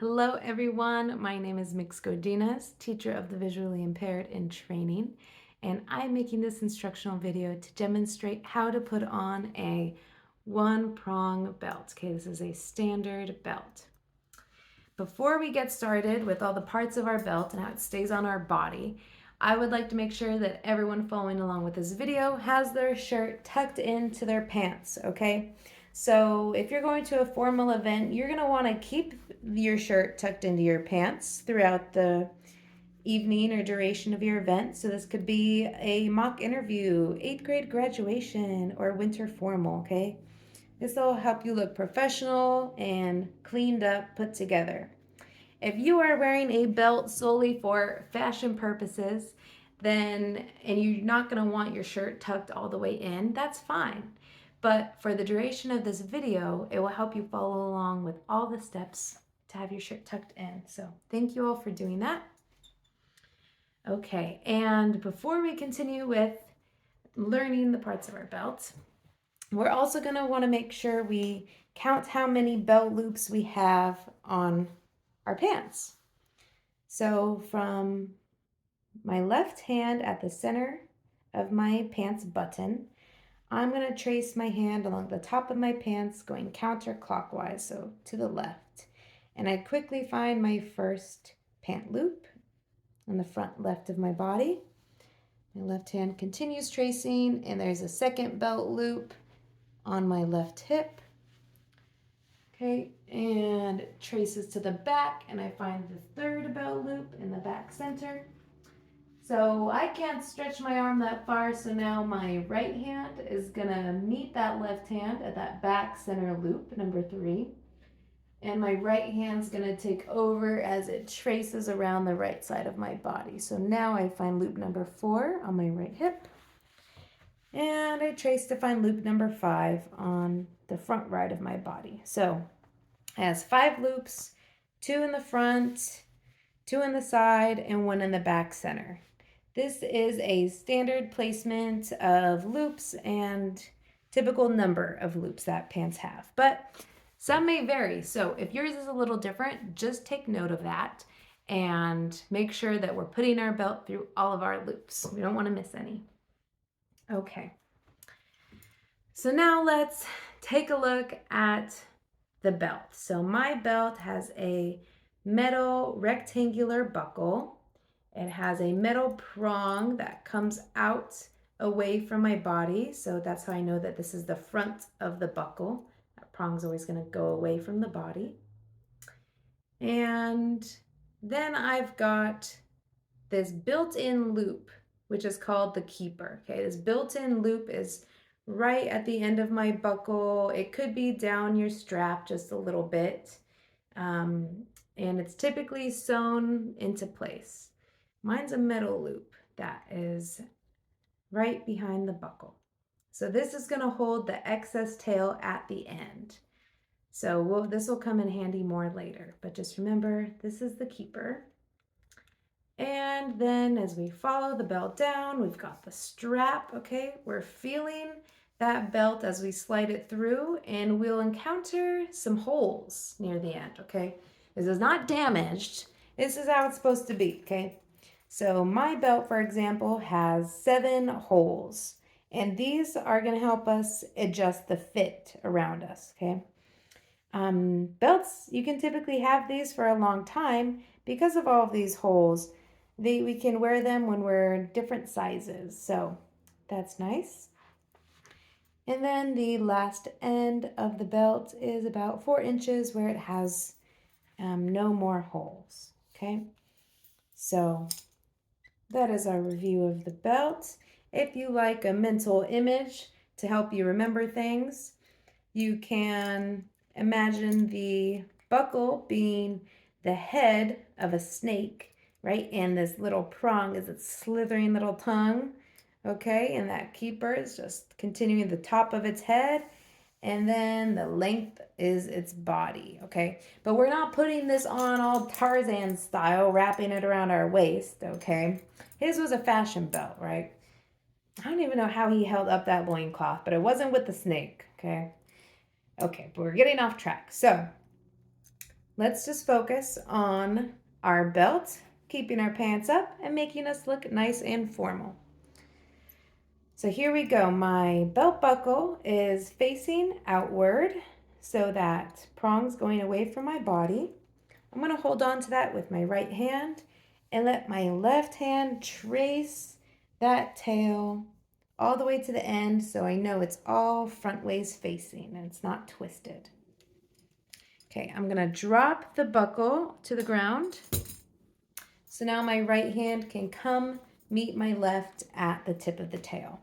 Hello everyone, my name is Mx.Godinez, teacher of the visually impaired in training, and I'm making this instructional video to demonstrate how to put on a one-prong belt. Okay, this is a standard belt. Before we get started with all the parts of our belt and how it stays on our body, I would like to make sure that everyone following along with this video has their shirt tucked into their pants, okay? So if you're going to a formal event, you're gonna wanna keep your shirt tucked into your pants throughout the evening or duration of your event. So this could be a mock interview, 8th grade graduation, or winter formal, okay? This will help you look professional and cleaned up, put together. If you are wearing a belt solely for fashion purposes, and you're not going to want your shirt tucked all the way in, that's fine. But for the duration of this video, it will help you follow along with all the steps to have your shirt tucked in. So thank you all for doing that. Okay, and before we continue with learning the parts of our belt, we're also going to want to make sure we count how many belt loops we have on our pants. So from my left hand at the center of my pants button, I'm going to trace my hand along the top of my pants going counterclockwise, so to the left. And I quickly find my first pant loop on the front left of my body. My left hand continues tracing, and there's a second belt loop on my left hip. Okay, and it traces to the back, and I find the third belt loop in the back center. So I can't stretch my arm that far, so now my right hand is gonna meet that left hand at that back center loop, number 3. And my right hand's gonna take over as it traces around the right side of my body. So now I find loop number 4 on my right hip. And I trace to find loop number 5 on the front right of my body. So it has 5 loops, 2 in the front, 2 in the side, and 1 in the back center. This is a standard placement of loops and typical number of loops that pants have, but some may vary. So if yours is a little different, just take note of that and make sure that we're putting our belt through all of our loops. We don't want to miss any. Okay. So now let's take a look at the belt. So my belt has a metal rectangular buckle. It has a metal prong that comes out away from my body. So that's how I know that this is the front of the buckle. That prong's always going to go away from the body. And then I've got this built-in loop, which is called the keeper. Okay, this built-in loop is right at the end of my buckle. It could be down your strap just a little bit. And it's typically sewn into place. Mine's a metal loop that is right behind the buckle. So this is going to hold the excess tail at the end. So this will come in handy more later, but just remember, this is the keeper. And then as we follow the belt down, we've got the strap, okay? We're feeling that belt as we slide it through, and we'll encounter some holes near the end, okay? This is not damaged. This is how it's supposed to be, okay? So my belt, for example, has 7 holes, and these are going to help us adjust the fit around us, okay? Belts, you can typically have these for a long time because of all of these holes. We can wear them when we're different sizes, so that's nice. And then the last end of the belt is about 4 inches where it has no more holes, okay? So that is our review of the belt. If you like a mental image to help you remember things, you can imagine the buckle being the head of a snake, right? And this little prong is its slithering little tongue, okay? And that keeper is just continuing the top of its head, and then the length is its body, okay? But we're not putting this on all Tarzan style, wrapping it around our waist, okay? His was a fashion belt, right? I don't even know how he held up that loincloth, but it wasn't with the snake, okay? Okay, but we're getting off track. So let's just focus on our belt, keeping our pants up and making us look nice and formal. So here we go. My belt buckle is facing outward so that prong's going away from my body. I'm going to hold on to that with my right hand and let my left hand trace that tail all the way to the end so I know it's all front ways facing and it's not twisted. Okay, I'm going to drop the buckle to the ground. So now my right hand can come meet my left at the tip of the tail.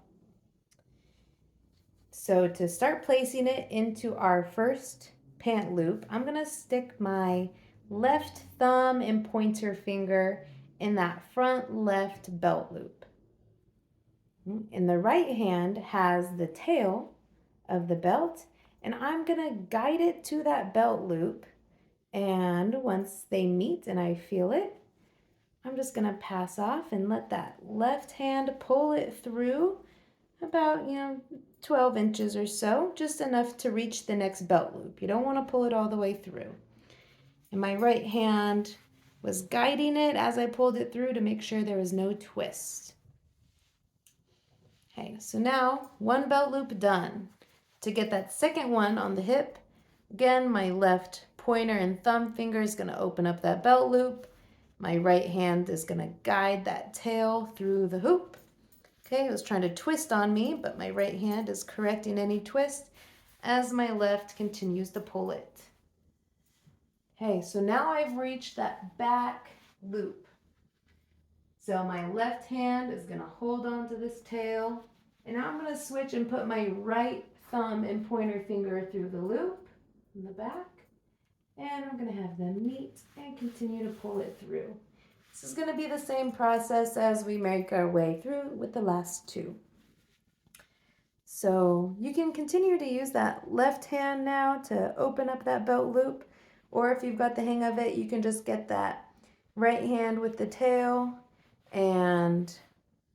So to start placing it into our first pant loop, I'm going to stick my left thumb and pointer finger in that front left belt loop. And the right hand has the tail of the belt, and I'm going to guide it to that belt loop. And once they meet and I feel it, I'm just going to pass off and let that left hand pull it through about, 12 inches or so, just enough to reach the next belt loop. You don't want to pull it all the way through. And my right hand was guiding it as I pulled it through to make sure there was no twist. Okay, so now one belt loop done. To get that second one on the hip, again, my left pointer and thumb finger is going to open up that belt loop. My right hand is going to guide that tail through the hoop. Okay, it was trying to twist on me, but my right hand is correcting any twist as my left continues to pull it. Okay, so now I've reached that back loop. So my left hand is going to hold on to this tail, and now I'm going to switch and put my right thumb and pointer finger through the loop in the back, and I'm going to have them meet and continue to pull it through. This is going to be the same process as we make our way through with the last two. So you can continue to use that left hand now to open up that belt loop, or if you've got the hang of it, you can just get that right hand with the tail and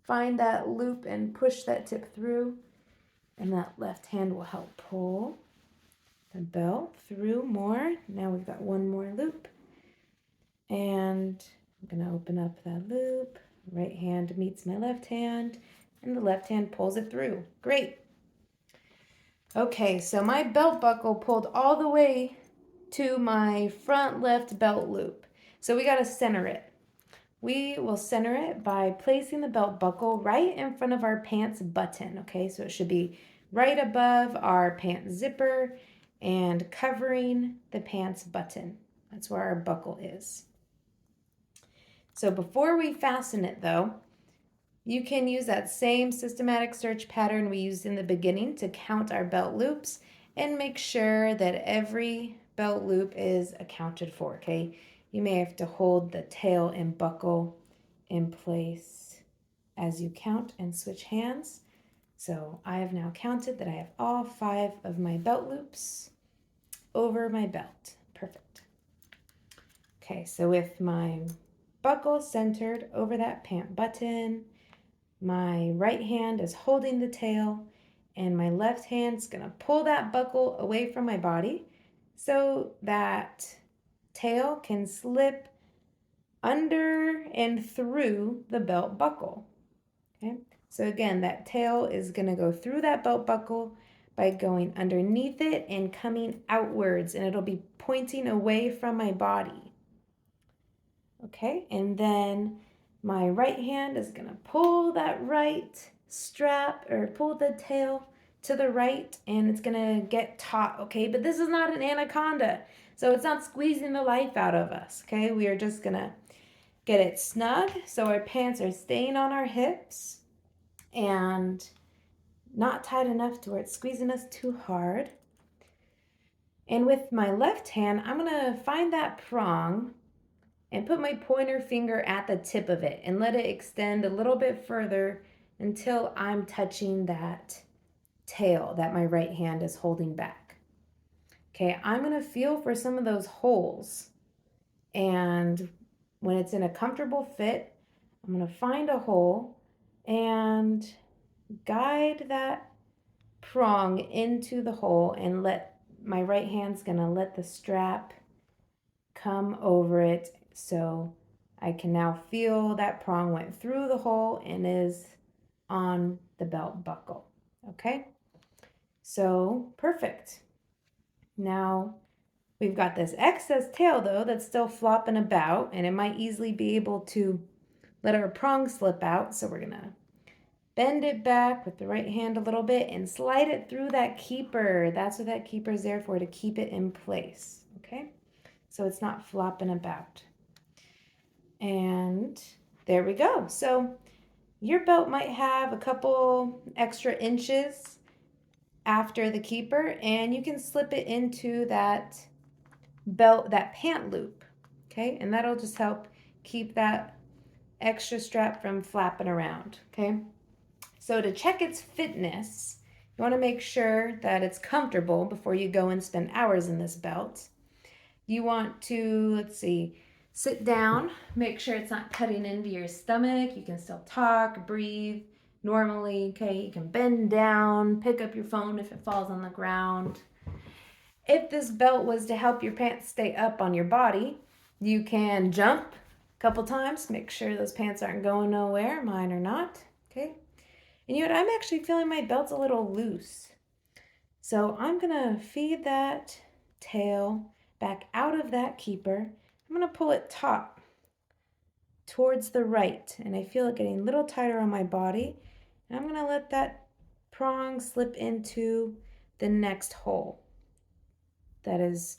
find that loop and push that tip through, and that left hand will help pull the belt through more. Now we've got one more loop, and I'm going to open up that loop. Right hand meets my left hand, and the left hand pulls it through. Great. Okay, so my belt buckle pulled all the way to my front left belt loop. So we got to center it. We will center it by placing the belt buckle right in front of our pants button. Okay, so it should be right above our pants zipper and covering the pants button. That's where our buckle is. So before we fasten it though, you can use that same systematic search pattern we used in the beginning to count our belt loops and make sure that every belt loop is accounted for, okay? You may have to hold the tail and buckle in place as you count and switch hands. So I have now counted that I have all 5 of my belt loops over my belt. Perfect. Okay, so with my buckle centered over that pant button, my right hand is holding the tail, and my left hand is going to pull that buckle away from my body so that tail can slip under and through the belt buckle. Okay, so again, that tail is going to go through that belt buckle by going underneath it and coming outwards, and it'll be pointing away from my body. Okay, and then my right hand is going to pull that right strap or pull the tail to the right, and it's going to get taut, okay? But this is not an anaconda, so it's not squeezing the life out of us, okay? We are just going to get it snug so our pants are staying on our hips and not tight enough to where it's squeezing us too hard. And with my left hand, I'm going to find that prong and put my pointer finger at the tip of it and let it extend a little bit further until I'm touching that tail that my right hand is holding back. Okay, I'm going to feel for some of those holes, and when it's in a comfortable fit, I'm going to find a hole and guide that prong into the hole and let my right hand's going to let the strap come over it. So I can now feel that prong went through the hole and is on the belt buckle. Okay, so perfect. Now we've got this excess tail though that's still flopping about, and it might easily be able to let our prong slip out. So we're gonna bend it back with the right hand a little bit and slide it through that keeper. That's what that keeper is there for, to keep it in place, okay? So it's not flopping about. And there we go. So your belt might have a couple extra inches after the keeper, and you can slip it into that belt, that pant loop, okay? And that'll just help keep that extra strap from flapping around, okay? So to check its fitness, you want to make sure that it's comfortable before you go and spend hours in this belt. You want to, let's see, sit down, make sure it's not cutting into your stomach. You can still talk, breathe normally, okay? You can bend down, pick up your phone if it falls on the ground. If this belt was to help your pants stay up on your body, you can jump a couple times, make sure those pants aren't going nowhere. Mine are not, okay? And you know what? I'm actually feeling my belt's a little loose. So I'm gonna feed that tail back out of that keeper. I'm gonna pull it taut towards the right, and I feel it getting a little tighter on my body. And I'm gonna let that prong slip into the next hole. That is,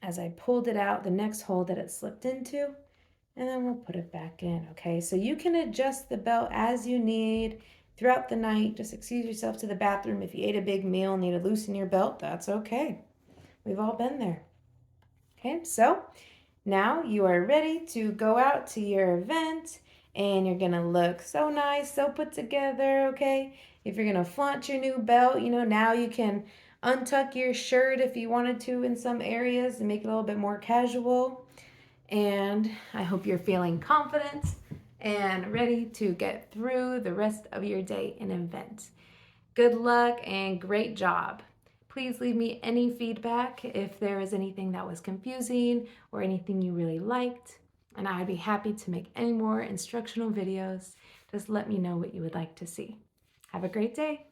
as I pulled it out, the next hole that it slipped into, and then we'll put it back in, okay? So you can adjust the belt as you need throughout the night. Just excuse yourself to the bathroom. If you ate a big meal and need to loosen your belt, that's okay. We've all been there. Okay, so now you are ready to go out to your event, and you're gonna look so nice, so put together, okay? If you're gonna flaunt your new belt, you know, now you can untuck your shirt if you wanted to in some areas and make it a little bit more casual. And I hope you're feeling confident and ready to get through the rest of your day and event. Good luck and great job. Please leave me any feedback if there is anything that was confusing or anything you really liked, and I'd be happy to make any more instructional videos. Just let me know what you would like to see. Have a great day.